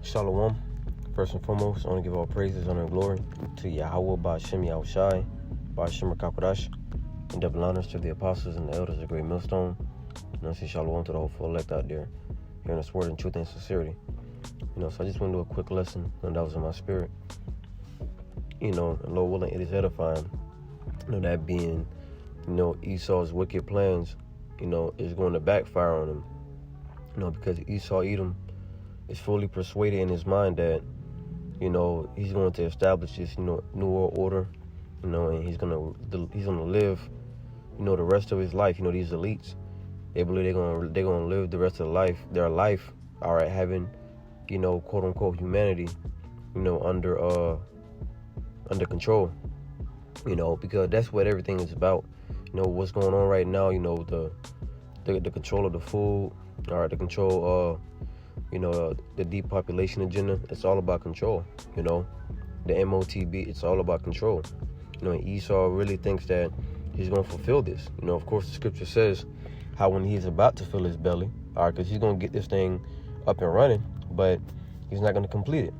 Shalom. First and foremost, I want to give all praises, honor, and glory to Yahweh, Ba'ashem Yahushai, Ba'ashem Rakakwadash, and double honors to the apostles and the elders of Great Millstone. And I say shalom to the whole full elect out there, hearing this word in truth and sincerity. So I just want to do a quick lesson, and that was in my spirit. And Lord willing, it is edifying. That being, Esau's wicked plans, is going to backfire on him. Because Esau, Edom, is fully persuaded in his mind that, he's going to establish this, new world order, and he's gonna live, the rest of his life. These elites, they believe they're gonna live the rest of their life, all right, having, quote unquote humanity, under control, because that's what everything is about. What's going on right now, the control of the food, all right, the control, the depopulation agenda. It's all about control. The MOTB, it's all about control. And Esau really thinks that he's going to fulfill this. Of course, the scripture says how when he's about to fill his belly, all right, because he's going to get this thing up and running, but he's not going to complete it,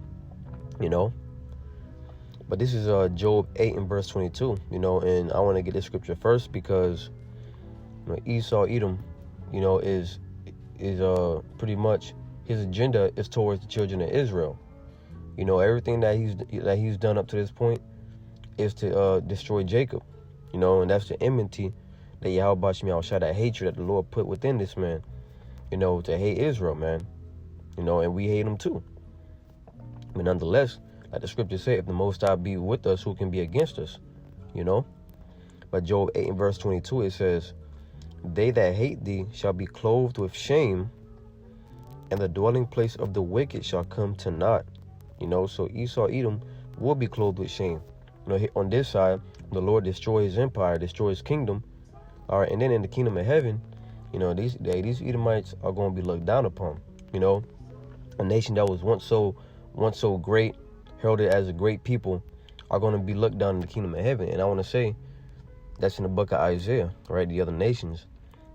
But this is Job 8 and verse 22, and I want to get this scripture first because Esau, Edom, is pretty much his agenda is towards the children of Israel. Everything that he's done up to this point is to destroy Jacob, and that's the enmity that Yahweh Yahushua, that hatred that the Lord put within this man, to hate Israel, man, and we hate him too. But nonetheless, like the scripture said, if the Most High be with us, who can be against us, But Job 8 and verse 22, it says, they that hate thee shall be clothed with shame, and the dwelling place of the wicked shall come to naught. So Esau, Edom will be clothed with shame. On this side, the Lord destroy his empire, destroy his kingdom. All right, and then in the kingdom of heaven, these Edomites are going to be looked down upon. A nation that was once so great, heralded as a great people, are going to be looked down in the kingdom of heaven. And I want to say that's in the book of Isaiah, right? The other nations,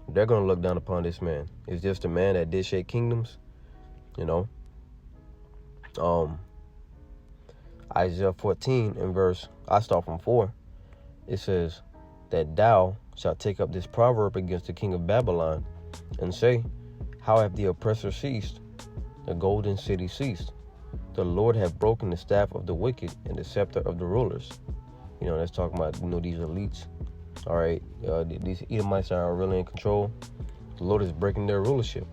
they're going to look down upon this man. It's just a man that did shake kingdoms, Isaiah 14 and verse, I start from 4. It says that thou shalt take up this proverb against the king of Babylon and say, how have the oppressor ceased? The golden city ceased. The Lord hath broken the staff of the wicked and the scepter of the rulers. That's talking about, these elites. All right, these Edomites are really in control. The Lord is breaking their rulership.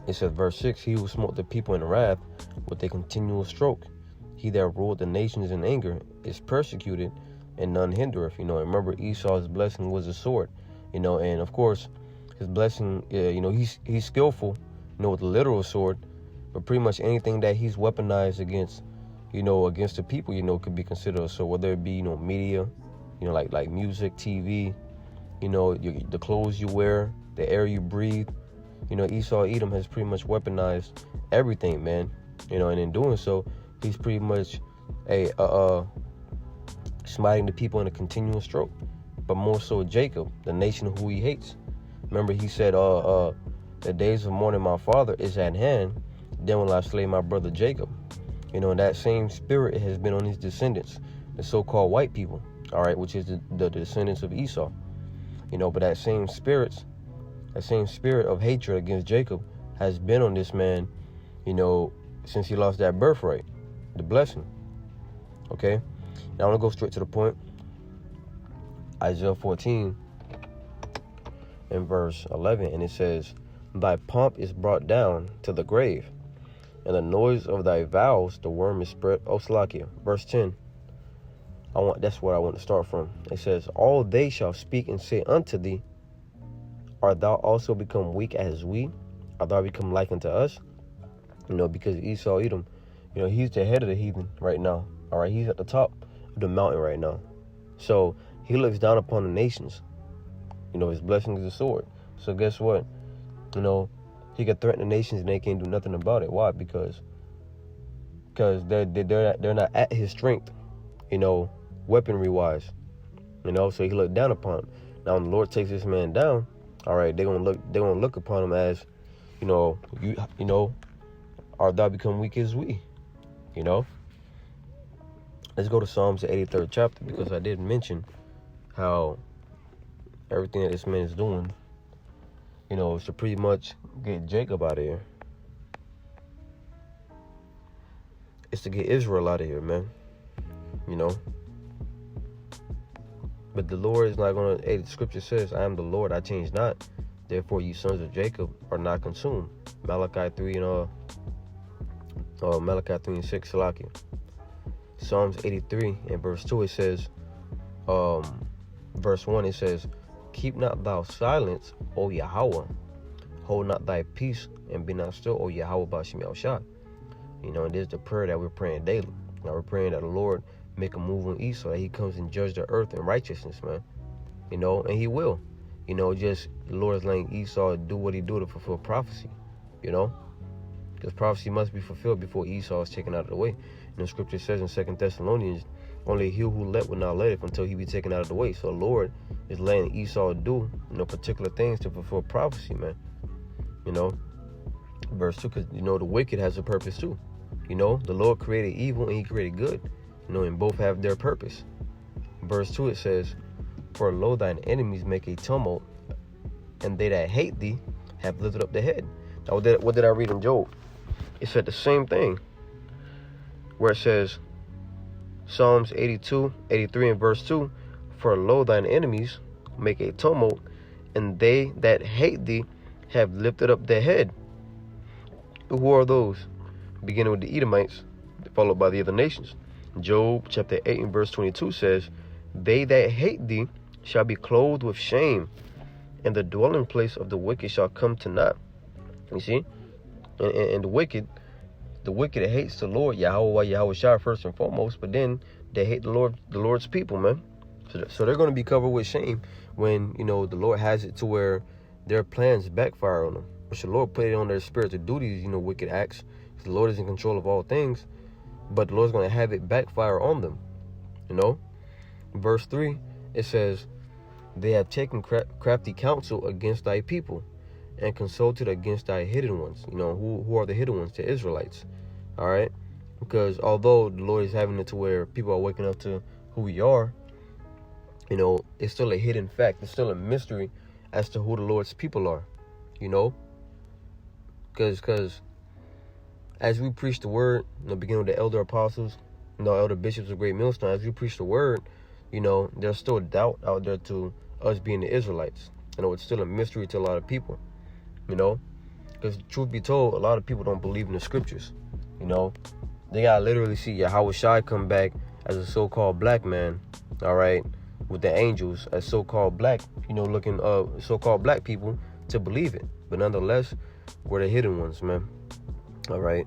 It says, verse 6, he who smote the people in wrath with a continual stroke, he that ruled the nations in anger, is persecuted, and none hindereth. And remember, Esau's blessing was a sword. And of course, his blessing, he's skillful, with the literal sword, but pretty much anything that he's weaponized against, against the people, could be considered a sword, whether it be, media, like music, TV, the clothes you wear, the air you breathe. Esau, Edom has pretty much weaponized everything, man. And in doing so, he's pretty much smiting the people in a continual stroke. But more so Jacob, the nation who he hates. Remember, he said, the days of mourning my father is at hand, then will I slay my brother Jacob. And that same spirit has been on his descendants, the so-called white people, all right, which is the descendants of Esau. But that same spirit of hatred against Jacob has been on this man, since he lost that birthright, the blessing. Okay? Now I want to go straight to the point. Isaiah 14 and verse 11, and it says, thy pomp is brought down to the grave, and the noise of thy vows, the worm is spread. Oh, Slakia. Verse 10. That's what I want to start from. It says, all they shall speak and say unto thee, art thou also become weak as we? Art thou become like unto us? Because Esau, Edom, he's the head of the heathen right now. All right, he's at the top of the mountain right now. So he looks down upon the nations. His blessing is a sword. So guess what? He can threaten the nations and they can't do nothing about it. Why? Because they're not at his strength, weaponry wise. So he looked down upon him. Now when the Lord takes this man down, all right, they're gonna look upon him as, art thou become weak as we? Let's go to Psalms, the 83rd chapter, because I did mention how everything that this man is doing, is to pretty much get Jacob out of here. It's to get Israel out of here, man. But the Lord is not going to, the scripture says, I am the Lord, I change not. Therefore, you sons of Jacob are not consumed. Malachi 3 and 6, Salakia. Psalms 83 and verse 2, it says, verse 1, it says, keep not thou silence, O Yahweh. Hold not thy peace, and be not still, O Yahweh Ba'Shem Yahushua. And this is the prayer that we're praying daily. Now we're praying that the Lord make a move on Esau, that he comes and judge the earth in righteousness, man. And he will. Just the Lord is letting Esau do what he do to fulfill prophecy, because prophecy must be fulfilled before Esau is taken out of the way. And the scripture says in 2 Thessalonians, only he who let will not let it until he be taken out of the way. So the Lord is letting Esau do particular things to fulfill prophecy, man. Verse 2, because the wicked has a purpose too. The Lord created evil and he created good, and both have their purpose. Verse 2, it says, for lo, thine enemies make a tumult, and they that hate thee have lifted up their head. Now, what did I read in Job? It said the same thing, where it says, Psalms 83 and verse 2, for lo, thine enemies make a tumult, and they that hate thee have lifted up their head. Who are those? Beginning with the Edomites, followed by the other nations. Job chapter 8 and verse 22 says, they that hate thee shall be clothed with shame, and the dwelling place of the wicked shall come to naught. You see? And the wicked hates the Lord, Yahweh Shai, first and foremost, but then they hate the Lord's people, man. So they're going to be covered with shame when, the Lord has it to where their plans backfire on them. Which the Lord put it on their spirit to do these, wicked acts. The Lord is in control of all things, but the Lord's going to have it backfire on them, Verse 3, it says, they have taken crafty counsel against thy people, and consulted against thy hidden ones. Who are the hidden ones? The Israelites. All right? Because although the Lord is having it to where people are waking up to who we are, it's still a hidden fact. It's still a mystery as to who the Lord's people are, Because as we preach the word, beginning with the elder apostles, elder bishops of Great Millstone, as we preach the word, there's still doubt out there to us being the Israelites. It's still a mystery to a lot of people, because truth be told, a lot of people don't believe in the scriptures. They gotta literally see Yahweh Shai come back as a so-called black man, all right, with the angels as so-called black, looking so-called black people to believe it. But nonetheless, we're the hidden ones, man. All right.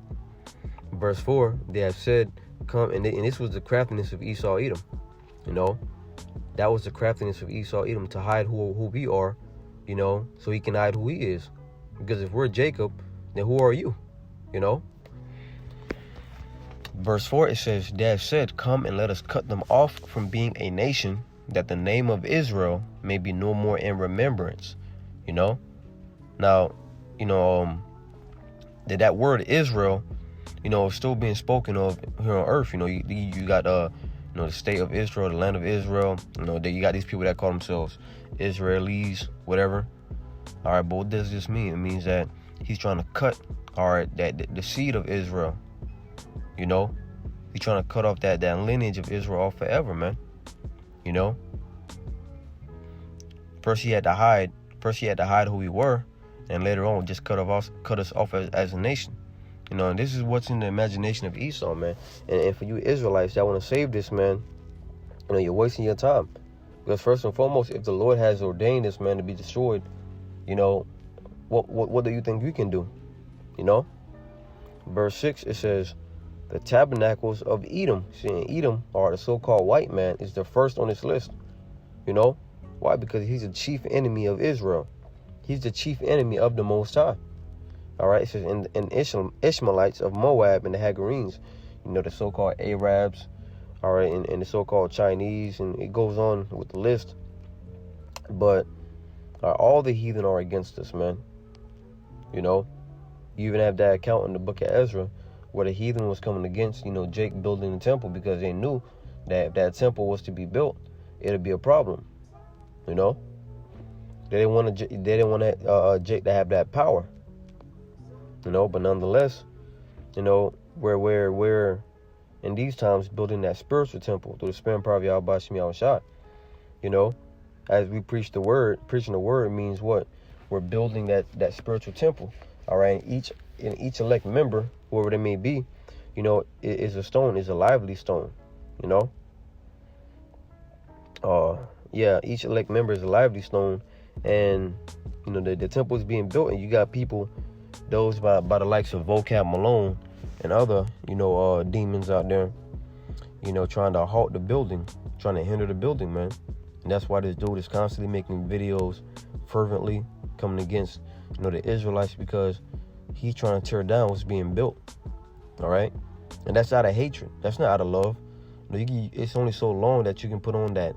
Verse 4, they have said, come, and this was the craftiness of Esau Edom. That was the craftiness of Esau Edom, to hide who we are, so he can hide who he is. Because if we're Jacob, then who are you? Verse 4, it says, they have said, come and let us cut them off from being a nation, that the name of Israel may be no more in remembrance. Now, that word Israel, is still being spoken of here on earth. You got the state of Israel, the land of Israel. You got these people that call themselves Israelis, whatever. All right, but what does this mean? It means that he's trying to cut, all right, that the seed of Israel. He's trying to cut off that lineage of Israel off forever, man. First he had to hide who we were, and later on just cut us off as a nation. And this is what's in the imagination of Esau, man. And for you Israelites that want to save this, man, you're wasting your time. Because first and foremost, if the Lord has ordained this man to be destroyed, what do you think you can do? Verse 6, it says, the tabernacles of Edom. See, Edom, or the so-called white man, is the first on this list. Why? Because he's the chief enemy of Israel. He's the chief enemy of the Most High. All right, it says, and Ishmaelites of Moab and the Hagarenes, the so-called Arabs, all right, and the so-called Chinese, and it goes on with the list. But all the heathen are against us, man. You even have that account in the book of Ezra where the heathen was coming against, Jake building the temple, because they knew that if that temple was to be built, it'd be a problem. They didn't want Jake to have that power. But nonetheless, we're in these times building that spiritual temple through the spirit and power of Yahweh Shem Yahushua. As we preach the word, preaching the word means what? We're building that spiritual temple. All right. Each elect member, whoever they may be, is a stone, is a lively stone. Each elect member is a lively stone, and the temple is being built, and you got people, those by the likes of Vocab Malone and other demons out there, trying to halt the building, trying to hinder the building, man. And that's why this dude is constantly making videos, fervently coming against the Israelites, because he's trying to tear down what's being built. All right, and that's out of hatred. That's not out of love. It's only so long that you can put on that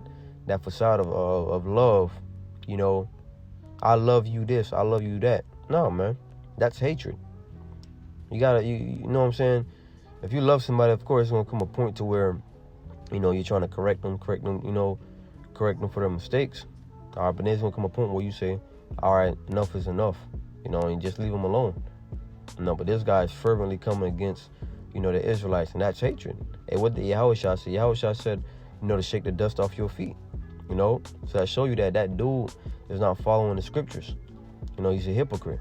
facade of love. I love you this, I love you that. No, man, that's hatred. You gotta, you know what I'm saying? If you love somebody, of course, it's gonna come a point to where, you're trying to correct them for their mistakes. All right, but there's gonna come a point where you say, all right, enough is enough, and just leave them alone. But this guy is fervently coming against, the Israelites, and that's hatred. And what did Yahushua say? Yahushua said, to shake the dust off your feet. So I show you that dude is not following the scriptures. He's a hypocrite.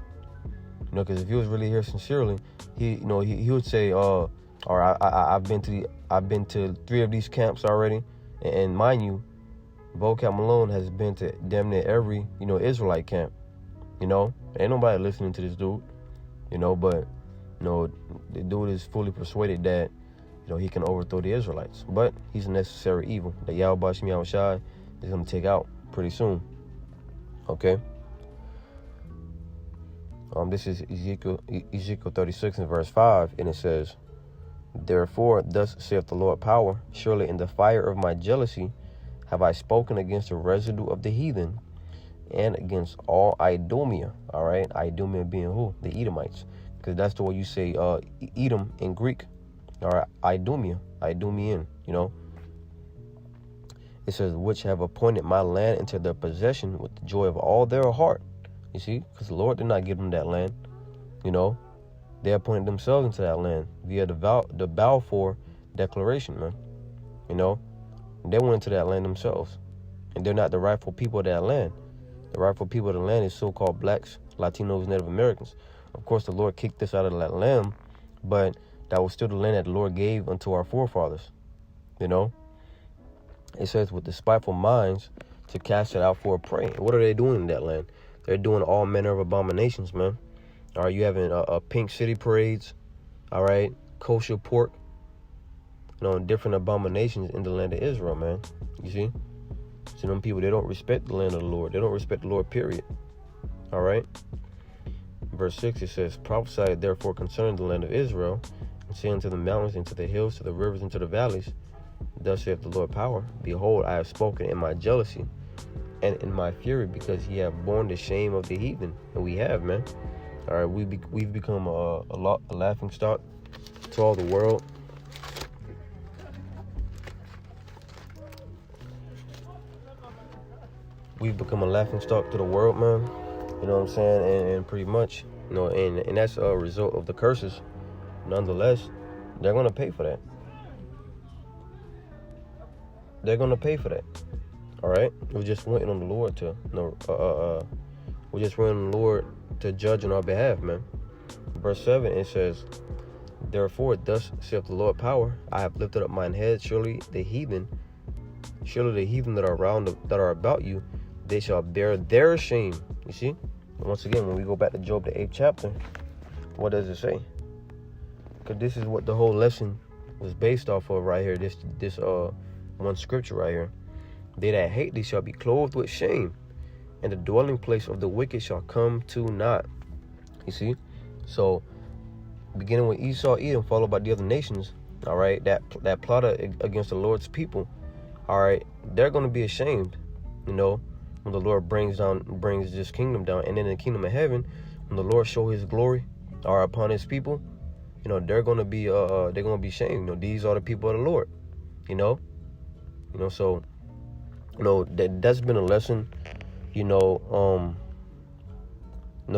Because if he was really here sincerely, he would say, all right, I've been to 3 of these camps already, and mind you, Vocab Malone has been to damn near every Israelite camp. Ain't nobody listening to this dude. But the dude is fully persuaded that he can overthrow the Israelites. But he's a necessary evil that Yahweh Shem Yahushua is going to take out pretty soon. Okay. This is Ezekiel 36 and verse 5, and it says, "Therefore, thus saith the Lord power, surely in the fire of my jealousy have I spoken against the residue of the heathen, and against all Idomia." All right, Idomia being who? The Edomites, because that's the way you say Edom in Greek. All right, Idumean. It says, "Which have appointed my land into their possession with the joy of all their heart." You see, because the Lord did not give them that land. They appointed themselves into that land via the Balfour Declaration, man. They went into that land themselves, and they're not the rightful people of that land. The rightful people of the land is so-called blacks, Latinos, Native Americans. Of course, the Lord kicked us out of that land, but that was still the land that the Lord gave unto our forefathers. It says, with the spiteful minds to cast it out for a prey. What are they doing in that land? They're doing all manner of abominations, man. All right, you having pink city parades, all right, kosher pork, different abominations in the land of Israel, man. You see? So them people, they don't respect the land of the Lord. They don't respect the Lord, period. All right? Verse 6, it says, "Prophesy therefore concerning the land of Israel, and say unto the mountains, and to the hills, to the rivers, and to the valleys, thus saith the Lord power, behold, I have spoken in my jealousy, and in my fury, because ye have borne the shame of the heathen." And we have, man. All right, we've become a laughing stock to all the world. We've become a laughing stock to the world, man. You know what I'm saying? And pretty much, and that's a result of the curses. Nonetheless, they're going to pay for that. They're going to pay for that. All right? We're just waiting on the Lord to, we're just waiting on the Lord to judge on our behalf, man. Verse 7, it says, "Therefore, thus saith the Lord power, I have lifted up mine head, surely the heathen that are about you, they shall bear their shame." You see? And once again, when we go back to Job, the 8th chapter, what does it say? Because this is what the whole lesson was based off of right here. This one scripture right here. "They that hate thee shall be clothed with shame, and the dwelling place of the wicked shall come to naught." You see? So, beginning with Esau, Edom, followed by the other nations, all right, that plotted against the Lord's people, all right, they're going to be ashamed, when the Lord brings this kingdom down. And then in the kingdom of heaven, when the Lord show his glory, are upon his people, they're gonna be shamed. These are the people of the Lord. So that's been a lesson.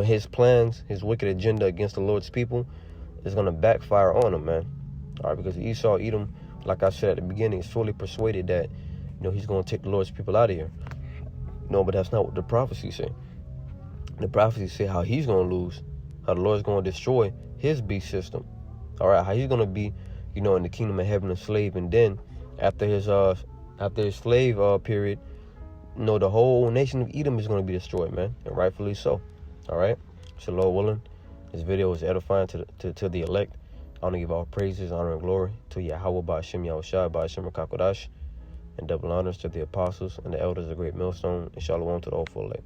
His plans, his wicked agenda against the Lord's people is gonna backfire on him, man. All right, because Esau, Edom, like I said at the beginning, is fully persuaded that he's gonna take the Lord's people out of here. No, but that's not what the prophecy say. The prophecy say how he's gonna lose, how the Lord's gonna destroy his beast system. All right, how he's gonna be, in the kingdom of heaven a slave, and then after his slave period, the whole nation of Edom is gonna be destroyed, man, and rightfully so. All right, so Lord willing, this video is edifying to the elect. I want to give all praises, honor, and glory to Yahweh Ba'Shem Yahushai, Ba'Shem Kakodash, and double honors to the apostles and the elders of Great Millstone, and shalom to the whole full elect.